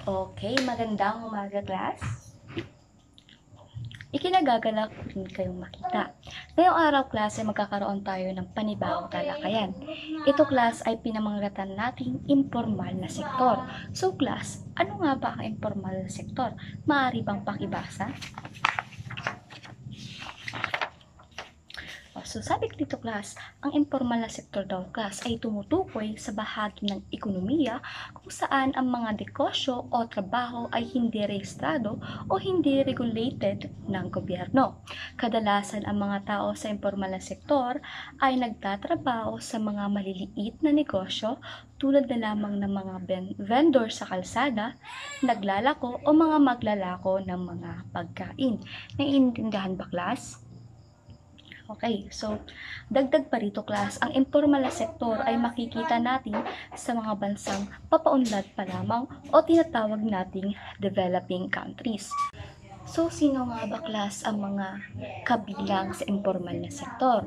Okay, magandang umaga, class. Ikinagagalak rin kayong makita. Ngayong araw, class, ay magkakaroon tayo ng panibagong talakayan. Ito, class, ay pinamangglatan nating informal na sektor. So, class, ano nga ba ang informal na sektor? Maaari bang pakibasa? So, sabi ko dito, class, ang informal na sektor daw, class, ay tumutukoy sa bahagi ng ekonomiya kung saan ang mga negosyo o trabaho ay hindi rehistrado o hindi regulated ng gobyerno. Kadalasan ang mga tao sa informal na sektor ay nagtatrabaho sa mga maliliit na negosyo tulad na lamang ng mga vendor sa kalsada, naglalako o mga maglalako ng mga pagkain. Naiintindihan ba, class? Okay, so dagdag pa rito, class, ang informal na sektor ay makikita natin sa mga bansang papaunlad pa lamang o tinatawag nating developing countries. So, sino nga ba, class, ang mga kabilang sa informal na sektor?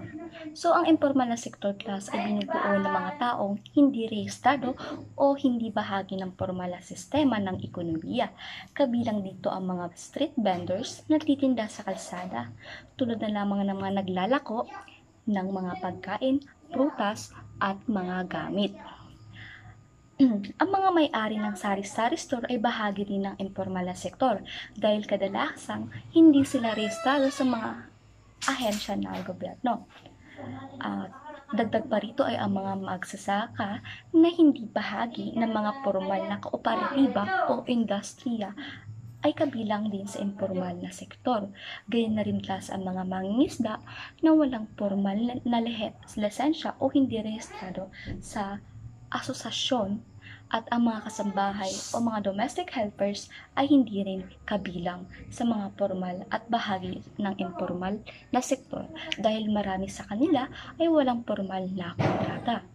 So, ang informal na sektor, class, ay binubuo ng mga taong hindi rehistrado o hindi bahagi ng formal na sistema ng ekonomiya. Kabilang dito ang mga street vendors na nagtitinda sa kalsada, tulad na lamang ng mga naglalako ng mga pagkain, prutas, at mga gamit. Ang mga may-ari ng sari-sari store ay bahagi rin ng informal na sektor dahil kadalasang hindi sila rehistrado sa mga ahensya ng gobyerno. Dagdag pa rito ay ang mga magsasaka na hindi bahagi ng mga formal na kooperatiba o industriya ay kabilang din sa informal na sektor. Gayon na rin, class, ang mga mangingisda na walang formal na lisensya o hindi rehistrado sa asosasyon, at ang mga kasambahay o mga domestic helpers ay hindi rin kabilang sa mga formal at bahagi ng informal na sektor dahil marami sa kanila ay walang formal na kontrata.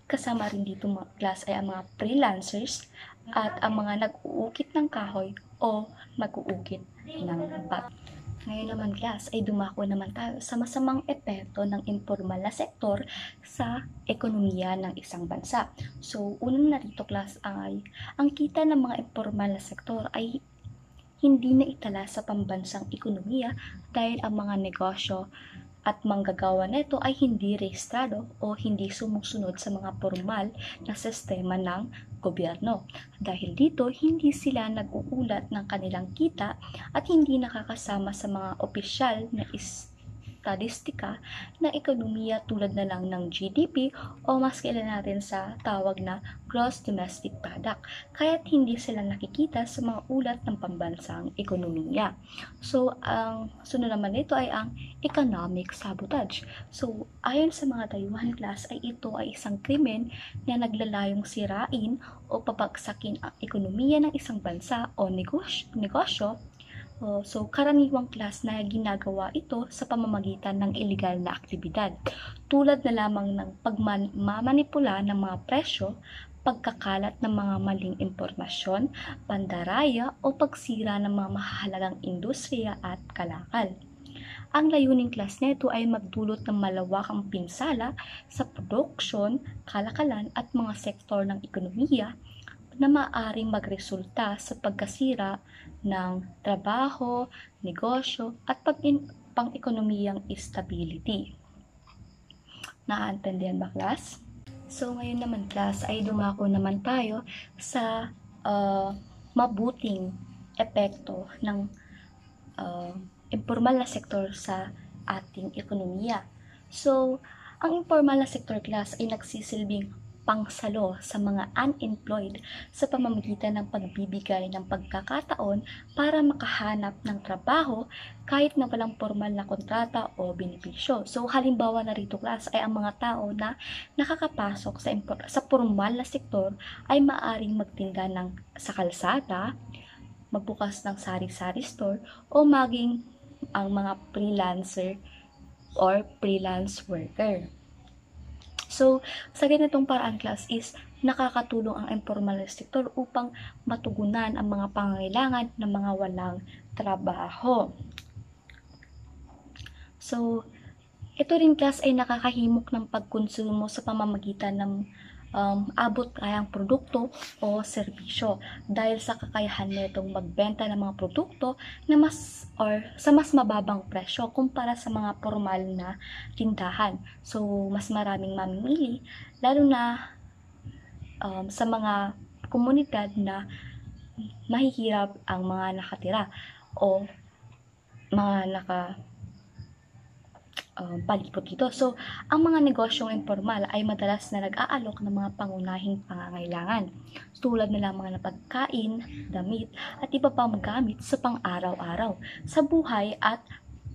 Kasama rin dito, mga class, ay ang mga freelancers at ang mga nag-uukit ng kahoy o nag-uukit ng bat. Ngayon naman, class, ay dumako naman tayo sa masamang epekto ng informal na sektor sa ekonomiya ng isang bansa. So, unang narito, class, ay ang kita ng mga informal na sektor ay hindi na itala sa pambansang ekonomiya dahil ang mga negosyo at manggagawa nito ay hindi rehistrado o hindi sumusunod sa mga formal na sistema ng gobyerno. Dahil dito, hindi sila nag-uulat ng kanilang kita at hindi nakakasama sa mga opisyal na statistika ng ekonomiya tulad na lang ng GDP o mas kilala natin sa tawag na Gross Domestic Product, kaya't hindi sila nakikita sa mga ulat ng pambansang ekonomiya. So, ang sunod naman nito ay ang economic sabotage. So, ayon sa mga dayuhan, class, ay ito ay isang krimen na naglalayong sirain o pabagsakin ang ekonomiya ng isang bansa o negosyo. So, karaniwang, class, na ginagawa ito sa pamamagitan ng illegal na aktibidad, tulad na lamang ng pagmamanipula ng mga presyo, pagkakalat ng mga maling impormasyon, pandaraya o pagsira ng mga mahalagang industriya at kalakal. Ang layuning, class, nito ay magdulot ng malawakang pinsala sa produksyon, kalakalan at mga sektor ng ekonomiya na maaaring magresulta sa pagkasira ng trabaho, negosyo, at pang-ekonomiyang stability. Naaintindihan ba, class? So, ngayon naman, class, ay dumako naman tayo sa mabuting epekto ng informal na sektor sa ating ekonomiya. So, ang informal na sektor, class, ay nagsisilbing pangsalo sa mga unemployed sa pamamagitan ng pagbibigay ng pagkakataon para makahanap ng trabaho kahit na walang formal na kontrata o benepisyo. So, halimbawa na rito, class, ay ang mga tao na nakakapasok sa formal na sektor ay maaaring magtinda sa kalsada, magbukas ng sari-sari store, o maging ang mga freelancer or freelance worker. So, sa ganitong paraan, class, is nakakatulong ang informal na sektor upang matugunan ang mga pangangailangan ng mga walang trabaho. So, ito rin, class, ay nakakahimok ng pagkonsumo sa pamamagitan ng abot kayang produkto o serbisyo dahil sa kakayahan nitong magbenta ng mga produkto na sa mas mababang presyo kumpara sa mga formal na tindahan. So, mas maraming mamimili, lalo na sa mga komunidad na mahihirap ang mga nakatira o mga palibot dito. So, ang mga negosyong informal ay madalas na nag-aalok ng mga pangunahing pangangailangan tulad nila mga pagkain, damit, at iba pang gamit sa pang-araw-araw sa buhay at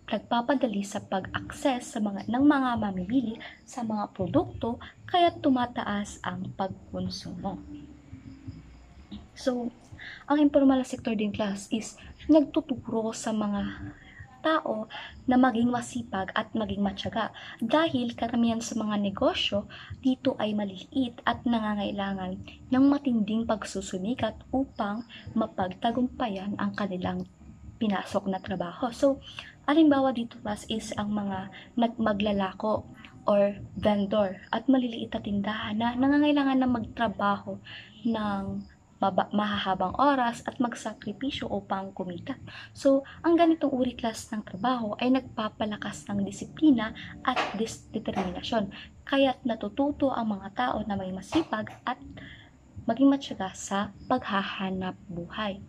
nagpapadali sa pag-access ng mga mamimili sa mga produkto kaya tumataas ang pagkonsumo. So, ang informal na sector din class is nagtuturo sa mga tao na maging masipag at maging matyaga dahil karamihan sa mga negosyo dito ay maliliit at nangangailangan ng matinding pagsusumikat upang mapagtagumpayan ang kanilang pinasok na trabaho. So, halimbawa dito class is ang mga maglalako or vendor at maliliit na tindahan na nangangailangan na magtrabaho ng mahahabang oras at magsakripisyo upang kumita. So, ang ganitong uri class ng trabaho ay nagpapalakas ng disiplina at determinasyon. Kaya't natututo ang mga tao na may masipag at maging matyaga sa paghahanap buhay.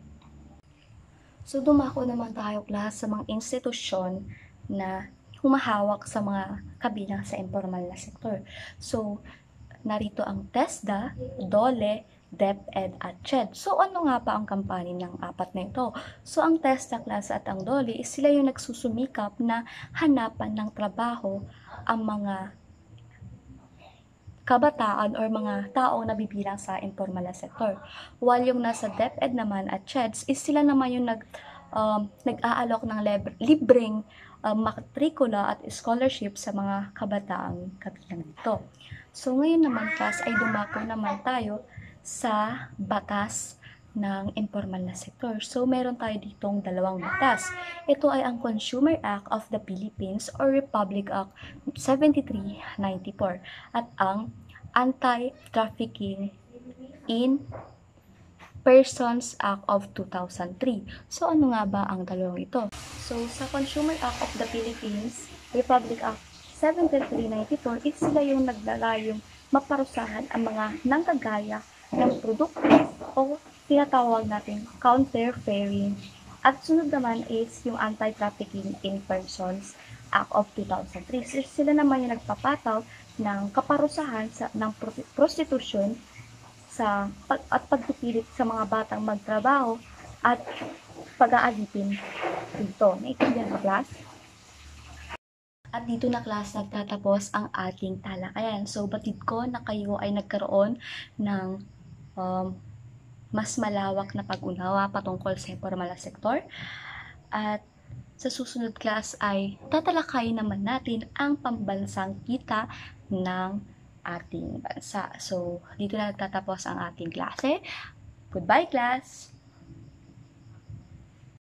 So, dumako naman tayo class sa mga institusyon na humahawak sa mga kabilang sa informal na sektor. So, narito ang TESDA, DOLE, DepEd at CHED. So, ano nga pa ang kampanya ng apat na ito? So, ang TESDA class at ang DOLE is sila yung nagsusumikap na hanapan ng trabaho ang mga kabataan or mga taong nabibilang sa informal na sektor. While yung nasa DepEd naman at CHED is sila naman yung nag-aalok ng libreng matrikula at scholarship sa mga kabataang kabilang nito. So, ngayon naman class ay dumako naman tayo sa batas ng informal na sektor. So, meron tayo ditong dalawang batas. Ito ay ang Consumer Act of the Philippines or Republic Act 7394 at ang Anti-Trafficking in Persons Act of 2003. So, ano nga ba ang dalawang ito? So, sa Consumer Act of the Philippines, Republic Act 7394 is sila yung naglalayong maparusahan ang mga nanggagaya ng produkto o tinatawag natin counterfeiting. At sunod naman is yung Anti-Trafficking in Persons Act of 2003. Sila naman yung nagpapataw ng kaparusahan ng prostitusyon at pagpipilit sa mga batang magtrabaho at pag-aalipin dito. Naintindihan ba, class? At dito na class nagtatapos ang ating talakayan. So, batid ko na kayo ay nagkaroon ng mas malawak na pag-unawa patungkol sa informal na sektor. At sa susunod class ay tatalakayin naman natin ang pambansang kita ng ating bansa. So, dito na nagtatapos ang ating klase. Goodbye, class!